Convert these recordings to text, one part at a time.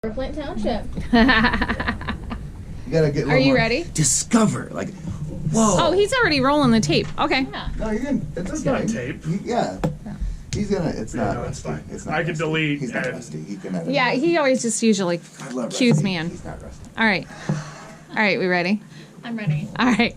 For Flint Township. You gotta get. Are you ready? Discover, like, whoa. Oh, he's already rolling the tape. Okay. Yeah. No, you're gonna. It's got okay. tape. Yeah. He's gonna. It's Yeah, not. no, it's fine. It's not. I can rusty. delete He's not and- rusty. He can edit. Yeah, he always just usually I love cues rusty. me in. He's not rusty. All right. All right, we ready? I'm ready. All right.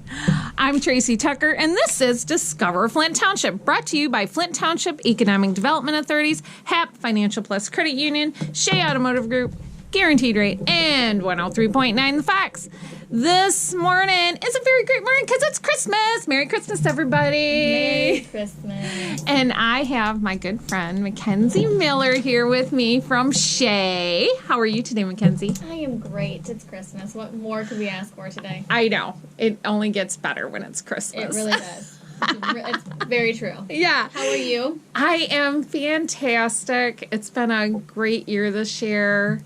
I'm Tracey Tucker, and this is Discover Flint Township, brought to you by Flint Township Economic Development Authorities, HAP Financial Plus Credit Union, Shea Automotive Group, Guaranteed Rate, and 103.9 The Fox. This morning is a very great morning because it's Christmas. Merry Christmas, everybody. Merry Christmas. And I have my good friend, McKenzie Miller, here with me from Shea. How are you today, McKenzie? I am great. It's Christmas. What more could we ask for today? I know. It only gets better when it's Christmas. It really does. It's very true. Yeah. How are you? I am fantastic. It's been a great year this year.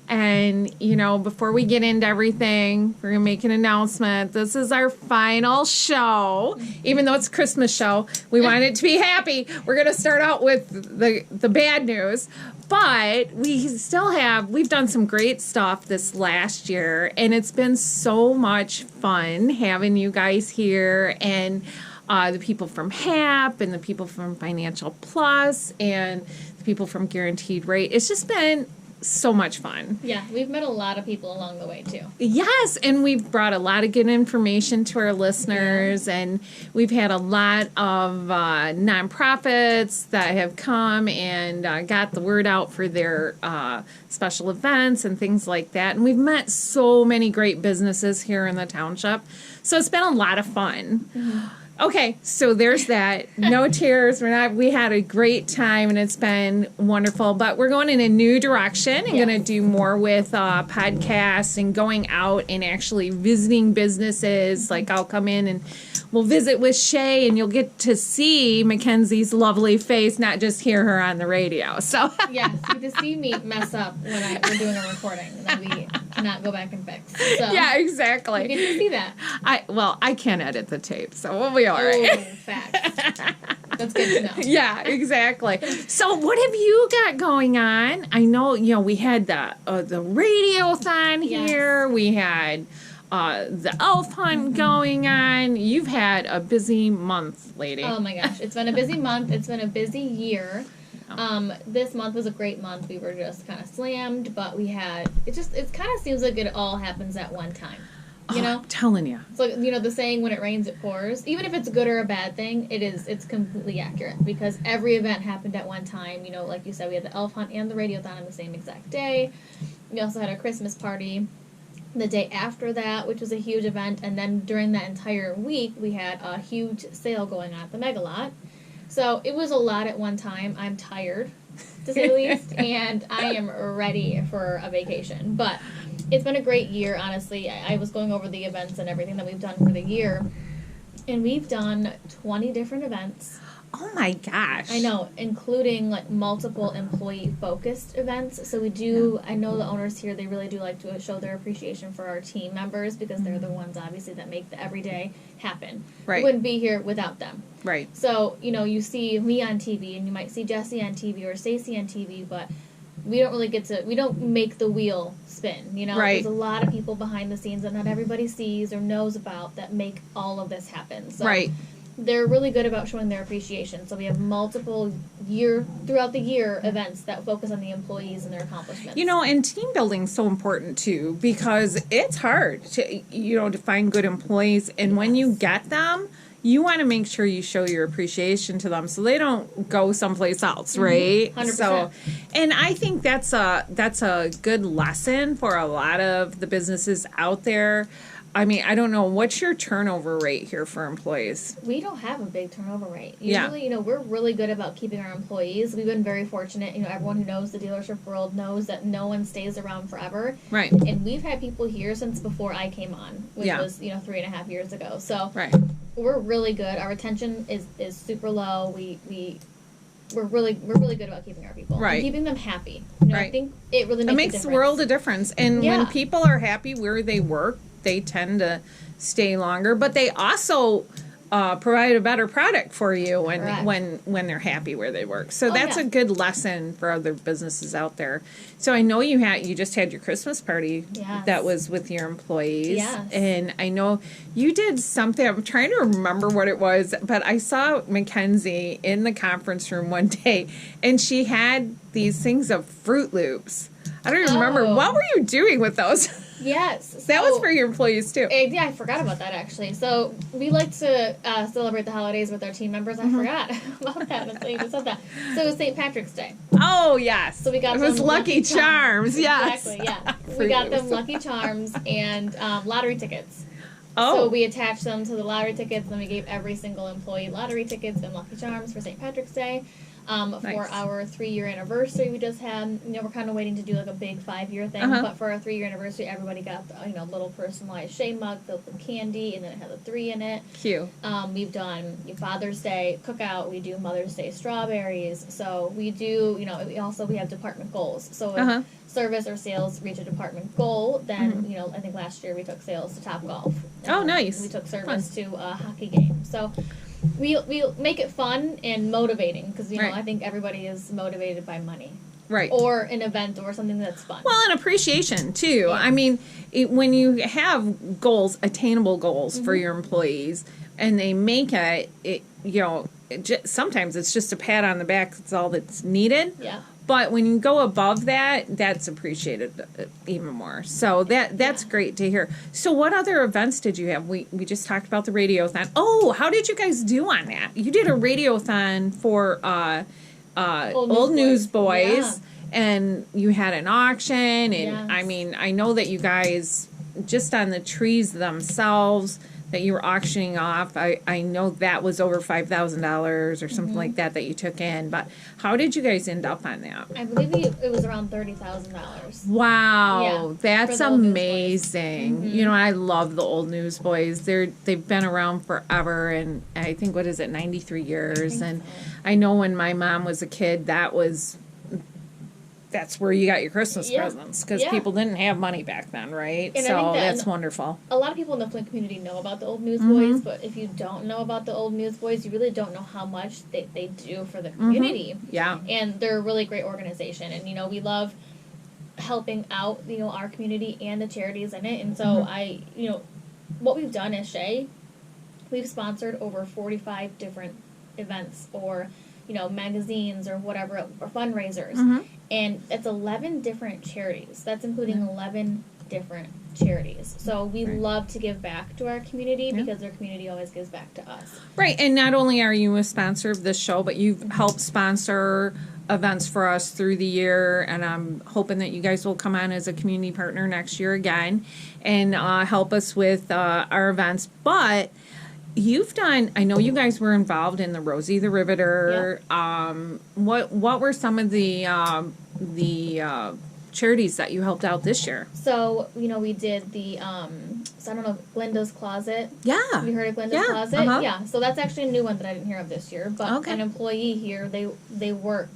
And, you know, before we get into everything, we're going to make an announcement. This is our final show. Even though it's a Christmas show, we want it to be happy. We're going to start out with the bad news. But we still we've done some great stuff this last year. And it's been so much fun having you guys here and the people from HAP and the people from Financial Plus and the people from Guaranteed Rate. It's just been so much fun. Yeah, we've met a lot of people along the way, too. Yes, and we've brought a lot of good information to our listeners, and we've had a lot of nonprofits that have come and got the word out for their special events and things like that. And we've met so many great businesses here in the township, so it's been a lot of fun. Mm-hmm. Okay, so there's that. No tears. We had a great time, and it's been wonderful. But we're going in a new direction and going to do more with podcasts and going out and actually visiting businesses. Like I'll come in and we'll visit with Shea, and you'll get to see Mackenzie's lovely face, not just hear her on the radio. So Yes, you get to see me mess up when we're doing a recording that we cannot go back and fix. So yeah, exactly. you get to see that. I can't edit the tape, so we'll be all right. Oh, facts. That's good to know. Yeah, exactly. So what have you got going on? I know, we had the radiothon here. We had the elf hunt going on. You've had a busy month, lady. Oh my gosh, it's been a busy month. It's been a busy year. This month was a great month. We were just kind of slammed, but it kind of seems like it all happens at one time. You know? I'm telling you. It's like, the saying, when it rains, it pours. Even if it's a good or a bad thing, it's completely accurate because every event happened at one time. Like you said, we had the elf hunt and the radiothon on the same exact day. We also had a Christmas party the day after that, which was a huge event. And then during that entire week, we had a huge sale going on at the Megalot. So it was a lot at one time. I'm tired, to say the least, and I am ready for a vacation. But it's been a great year, honestly. I was going over the events and everything that we've done for the year, and we've done 20 different events. Oh my gosh. I know, including multiple employee-focused events. So we do, I know the owners here, they really do like to show their appreciation for our team members because they're the ones, obviously, that make the everyday happen. Right. We wouldn't be here without them. Right. So, you see me on TV, and you might see Jesse on TV or Stacey on TV, but we don't really we don't make the wheel spin, Right. There's a lot of people behind the scenes that not everybody sees or knows about that make all of this happen. So Right. they're really good about showing their appreciation. So we have multiple throughout the year events that focus on the employees and their accomplishments. And team building's so important too because it's hard to to find good employees, and when you get them, you want to make sure you show your appreciation to them so they don't go someplace else, right? 100%. So, and I think that's a good lesson for a lot of the businesses out there. I mean, I don't know, what's your turnover rate here for employees? We don't have a big turnover rate. Yeah. Usually, we're really good about keeping our employees. We've been very fortunate. Everyone who knows the dealership world knows that no one stays around forever. Right. And we've had people here since before I came on, which was, 3.5 years ago. So Right. we're really good. Our retention is super low. We're really good about keeping our people. Right. And keeping them happy. Right. I think it really makes It makes a the difference. world a difference. And Yeah. when people are happy where they work, they tend to stay longer. But they also provide a better product for you Correct. when they're happy where they work. So Oh, that's yeah. a good lesson for other businesses out there. So I know you just had your Christmas party Yes. that was with your employees. Yes. And I know you did something. I'm trying to remember what it was, but I saw McKenzie in the conference room one day, and she had these things of Fruit Loops. I don't even remember. Oh. What were you doing with those? Yes. That was so- for your employees too. Yeah, I forgot about that actually. So we like to celebrate the holidays with our team members. I forgot about that until you just said that. So it was St. Patrick's Day. Oh yes. So we got it was them Lucky Charms. Yes. Exactly. Yeah. We Fruit got them Loops. Lucky Charms and lottery tickets. Oh. So we attached them to the lottery tickets, and we gave every single employee lottery tickets and Lucky Charms for St. Patrick's Day. For Nice. our 3-year anniversary we just had, we're kind of waiting to do like a big 5-year thing, Uh-huh. but for our 3-year anniversary, everybody got a little personalized Shea mug filled with candy, and then it has a 3 in it. Cute. We've done Father's Day cookout, we do Mother's Day strawberries, so we do, we have department goals. So if Uh-huh. service or sales reach a department goal, then, I think last year we took sales to Top Golf. Oh, nice. We took service to a hockey game. So we make it fun and motivating, because, Right. I think everybody is motivated by money. Right. Or an event or something that's fun. Well, and appreciation too. Yeah. I mean, when you have goals, attainable goals for Mm-hmm. your employees, and they make sometimes it's just a pat on the back. That's all that's needed. Yeah. But when you go above that, that's appreciated even more. So that's great to hear. So what other events did you have? We just talked about the radiothon. Oh, how did you guys do on that? You did a radiothon for Old Newsboys, Yeah. and you had an auction. And Yes. I mean, I know that you guys, just on the trees themselves that you were auctioning off, I know that was over $5,000 or something like that you took in. But how did you guys end up on that? I believe it was around $30,000. Wow, Yeah, that's for the Old Newsboys. amazing. I love the Old Newsboys. They've been around forever, and I think, what is it, 93 years? And I know when my mom was a kid, that's where you got your Christmas presents, because people didn't have money back then, right? And I so think that's wonderful. A lot of people in the Flint community know about the Old Newsboys, but if you don't know about the Old Newsboys, you really don't know how much they do for the community. Yeah. And they're a really great organization. And, we love helping out, our community and the charities in it. And so what we've done as Shea, we've sponsored over 45 different events or, magazines or whatever, or fundraisers. And it's 11 different charities. That's including 11 different charities. So we love to give back to our community because their community always gives back to us. Right, and not only are you a sponsor of this show, but you've helped sponsor events for us through the year, and I'm hoping that you guys will come on as a community partner next year again and help us with our events. But you've done, I know you guys were involved in the Rosie the Riveter. What were some of the charities that you helped out this year? So, we did the, so I don't know, Glenda's Closet. Yeah. Have you heard of Glenda's Closet? Uh-huh. Yeah. So that's actually a new one that I didn't hear of this year. But Okay. an employee here, they work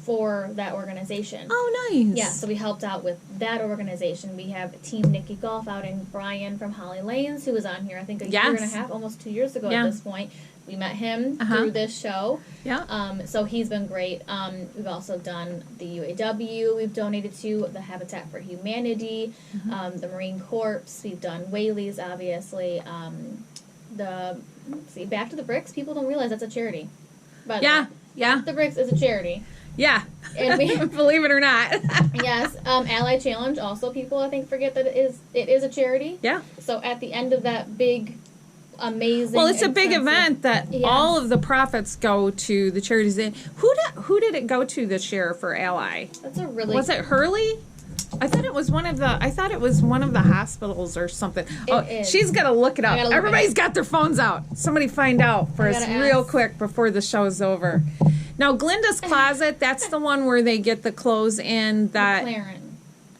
for that organization. Oh, nice. Yeah, so we helped out with that organization. We have Team Nikki Golf out in Bryan from Holly Lanes, who was on here, I think, a year and a half, almost 2 years ago at this point. We met him through this show. Yeah. So he's been great. We've also done the UAW. We've donated to the Habitat for Humanity, the Marine Corps. We've done Whaley's, obviously. Back to the Bricks. People don't realize that's a charity. But Yeah. The Bricks is a charity. Yeah. And we Believe it or not. Yes, Ally Challenge. Also, people I think forget that it is a charity. Yeah. So at the end of that big, amazing. Well, it's a big expensive- event that Yes. all of the profits go to the charities. Who did it go to this year for Ally? That's a really. Was it Hurley? I thought it was one of the hospitals or something. is. She's got to look it up. I gotta look it Everybody's up. got their phones out. Somebody find out for I us gotta real ask. quick before the show's over. Now, Glenda's Closet, that's the one where they get the clothes in that. McLaren.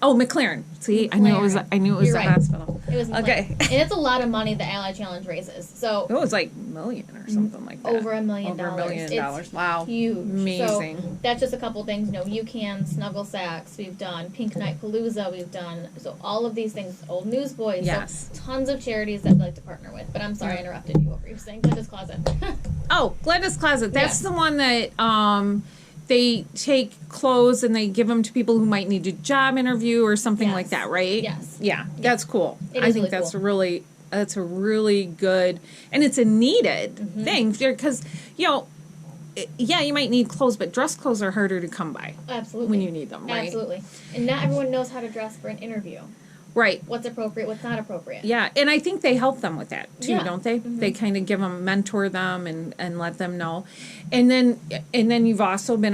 Oh, McLaren. See, I knew it was McLaren. a You're right. hospital. It It was in Okay. Flint. And it's a lot of money the Ally Challenge raises. So It was like $1 million or something like that. over $1 million. Over $1 million. It's Wow. huge. Amazing. So that's just a couple things. You can Snuggle Sacks. We've done Pink Night Palooza. We've done so all of these things. Old Newsboys. Yes. So tons of charities that we like to partner with. But I'm sorry I interrupted you. What were you saying? Glenda's Closet. Oh, Glenda's Closet. That's Yes. the one that they take clothes and they give them to people who might need a job interview or something Yes. like that, right? Yes. Yeah, that's cool. It I is think really that's a really good, and it's a needed Mm-hmm. thing because yeah, you might need clothes, but dress clothes are harder to come by Absolutely. when you need them, right? Absolutely. And not everyone knows how to dress for an interview. Right. What's appropriate, what's not appropriate. Yeah, and I think they help them with that too, Yeah. don't they? Mhm. They kind of mentor them and let them know. And then you've also been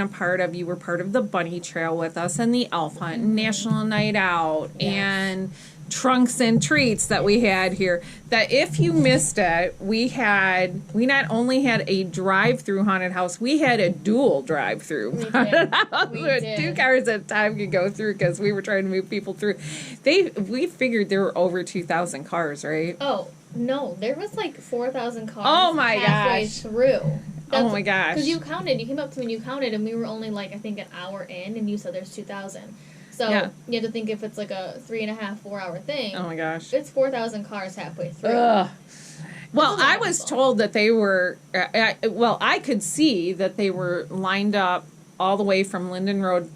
you were part of the bunny trail with us and the elf hunt and National Night Out Yes. and trunks and treats that we had here. That if you missed it, we not only had a drive-through haunted house, we had a dual drive-through We did. haunted house. We Where did. 2 cars at a time could go through because we were trying to move people through. We figured there were over 2,000 cars, right? Oh, no. There was like 4,000 cars Oh my halfway gosh. through. Oh my gosh. Because you came up to me and you counted, and we were only like, I think, an hour in, and you said there's 2,000. So Yeah. you have to think if it's like a 3.5, 4 hour thing. Oh my gosh. It's 4,000 cars halfway through. Ugh. Well, a lot I of was people. told that they were, I could see that they were lined up all the way from Linden Road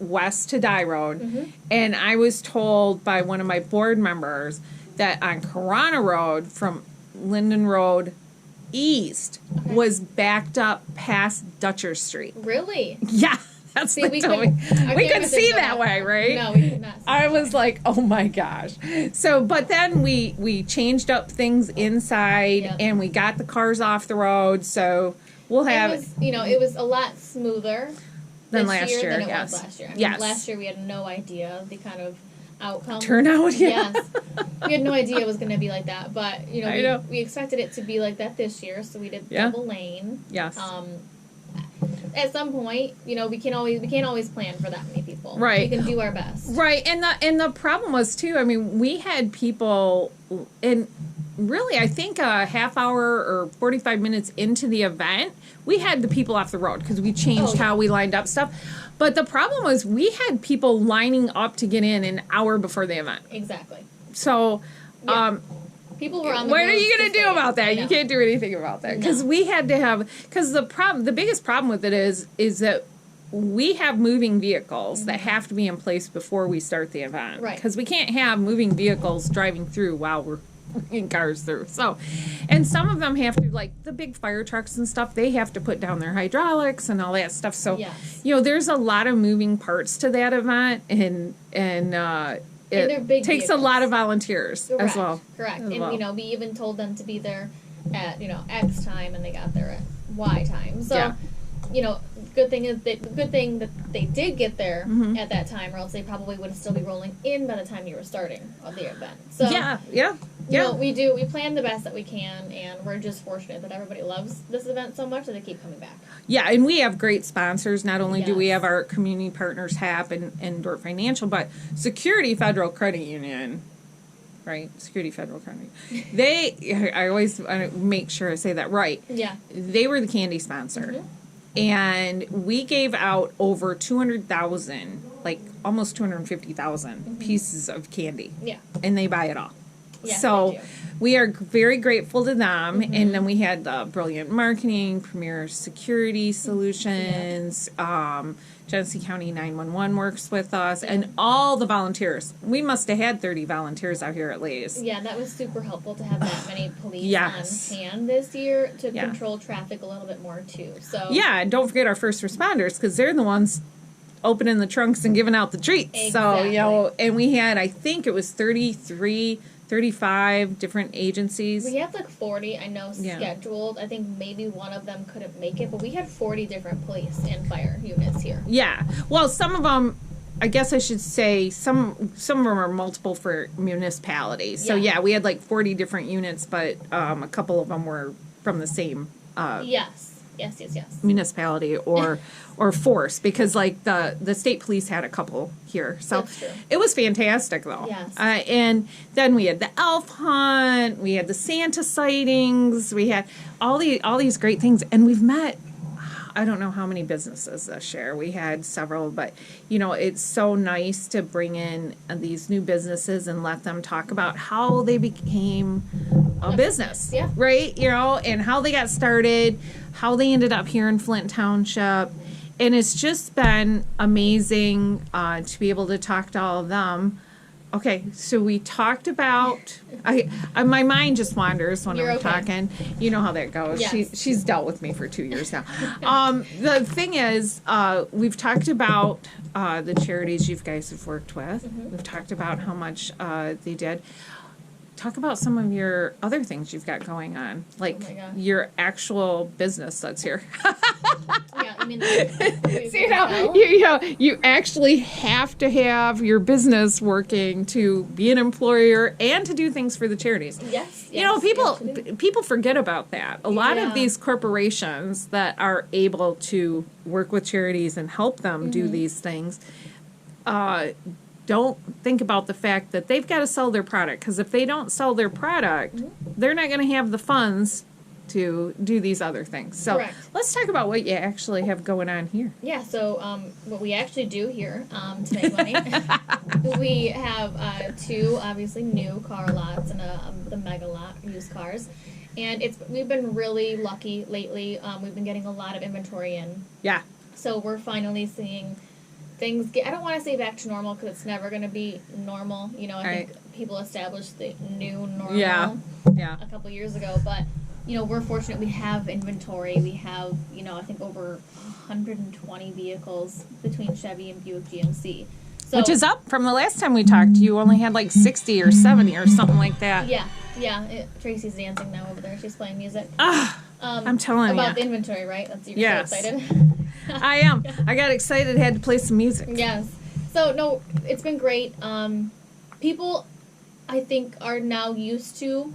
west to Dye Road. Mm-hmm. And I was told by one of my board members that on Corona Road from Linden Road east Okay. was backed up past Dutcher Street. Really? Yeah, that's See, what we they told couldn't- me. our We could cameras see didn't go that way, far. right? No, we did not see I that. was like, oh my gosh. So, but then we changed up things inside Yep. and we got the cars off the road. So we'll have It was a lot smoother Than this last year, than it yes. was last year. I mean, Yes. last year we had no idea the kind of outcome. turnout. Yeah. Yes. We had no idea it was going to be like that, but I know. we expected it to be like that this year, so we did Yeah. double lane. Yes. At some point, we can't always plan for that many people. Right. We can do our best. Right, and the problem was too. I mean, we had people, and really, I think a half hour or 45 minutes into the event, we had the people off the road because we changed Oh, yeah. how we lined up stuff. But the problem was we had people lining up to get in an hour before the event. Exactly. So, Yeah. People were on the what are roads you going just to do waiting. about that? I You know. can't do anything about that because No. we had to have the biggest problem with it is that we have moving vehicles that have to be in place before we start the event. Mm-hmm. Right. Because we can't have moving vehicles driving through while we're in cars through. So, and some of them have to, like the big fire trucks and stuff, they have to put down their hydraulics and all that stuff. So, Yes. there's a lot of moving parts to that event, and they're big takes a vehicles. lot of volunteers Correct. as well. Correct. As And well. we even told them to be there at X time, and they got there at Y time. So, Yeah. good thing that they did get there Mm-hmm. at that time, or else they probably would still be rolling in by the time you were starting of the event. So we plan the best that we can, and we're just fortunate that everybody loves this event so much that they keep coming back. Yeah, and we have great sponsors. Not only do we Yes. have our community partners, HAP and Dordt Financial, but Security Federal Credit Union, right? Security Federal Credit Union. I always want to make sure I say that right. Yeah. They were the candy sponsor. Mhm. And we gave out over 200,000, like almost 250,000 pieces of candy. Yeah. And they buy it all. Yeah, So they do. we are very grateful to them. And then we had Brilliant Marketing, Premier Security Solutions, Genesee County 911 works with us, and all the volunteers. We must have had 30 volunteers out here at least. Yeah, that was super helpful to have that many police Yes. on hand this year to Yeah. control traffic a little bit more too. So Yeah, and don't forget our first responders because they're the ones opening the trunks and giving out the treats. Exactly. So, and we had, I think it was 35 different agencies. we have like 40, I know, Yeah. scheduled. I think maybe one of them couldn't make it, but we had 40 different police and fire units here. Yeah. Well, some of them, I guess I should say, some of them are multiple for municipalities. So, Yeah. yeah, we had like 40 different units, but a couple of them were from the same Yes. Yes. municipality or force, because like the state police had a couple here, so That's true. it was fantastic though. Yes. And then we had the elf hunt, we had the Santa sightings, we had all these great things, and we've met, I don't know how many businesses this year. We had several, but it's so nice to bring in these new businesses and let them talk about how they became a business, Yeah. right? And how they got started, how they ended up here in Flint Township. And it's just been amazing to be able to talk to all of them. Okay, so we talked about. My mind just wanders when You're I'm okay. talking. You know how that goes. Yes. She's dealt with me for 2 years now. The thing is, we've talked about the charities you guys have worked with. Mm-hmm. We've talked about how much they did. Talk about some of your other things you've got going on, like Oh my gosh. your actual business that's here. Yeah, I mean, You actually have to have your business working to be an employer and to do things for the charities. Yes. People forget about that. A lot Yeah. of these corporations that are able to work with charities and help them do these things don't think about the fact that they've got to sell their product, because if they don't sell their product, they're not going to have the funds to do these other things. So Correct. let's talk about what you actually have going on here. Yeah, so what we actually do here to make money, we have two obviously new car lots and the mega lot used cars, and we've been really lucky lately. We've been getting a lot of inventory in, Yeah. so we're finally seeing things get. I don't want to say back to normal because it's never going to be normal. I think people established the new normal Yeah. a couple years ago, but. We're fortunate we have inventory. We have, I think over 120 vehicles between Chevy and Buick GMC. So, Which is up from the last time we talked. You only had like 60 or 70 or something like that. Yeah. Tracy's dancing now over there. She's playing music. I'm telling you. About the inventory, right? You're Yes. so excited. I am. I got excited, had to play some music. Yes. So, no, it's been great. People, I think, are now used to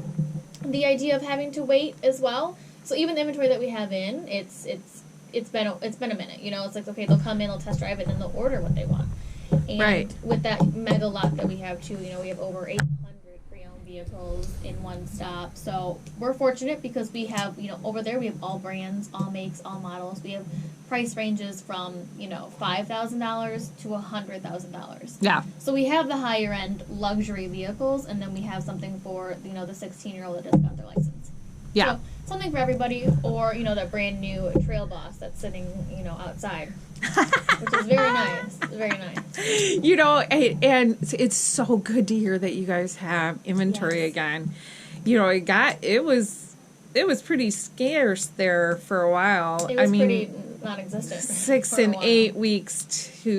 the idea of having to wait as well. So even the inventory that we have in, it's been a minute. It's like, okay, they'll come in, they'll test drive it, and then they'll order what they want. And Right. with that mega lot that we have too, we have over 800 pre-owned vehicles in one stop. So we're fortunate because we have, over there we have all brands, all makes, all models. We have price ranges from, $5,000 to $100,000. Yeah. So we have the higher end luxury vehicles, and then we have something for the 16-year-old that just got their license. Yeah. So something for everybody, or that brand new Trail Boss that's sitting outside, which is very nice. Very nice. And it's so good to hear that you guys have inventory Yes. again. It was pretty scarce there for a while. It was pretty non-existent. 6 for a and while. 8 weeks to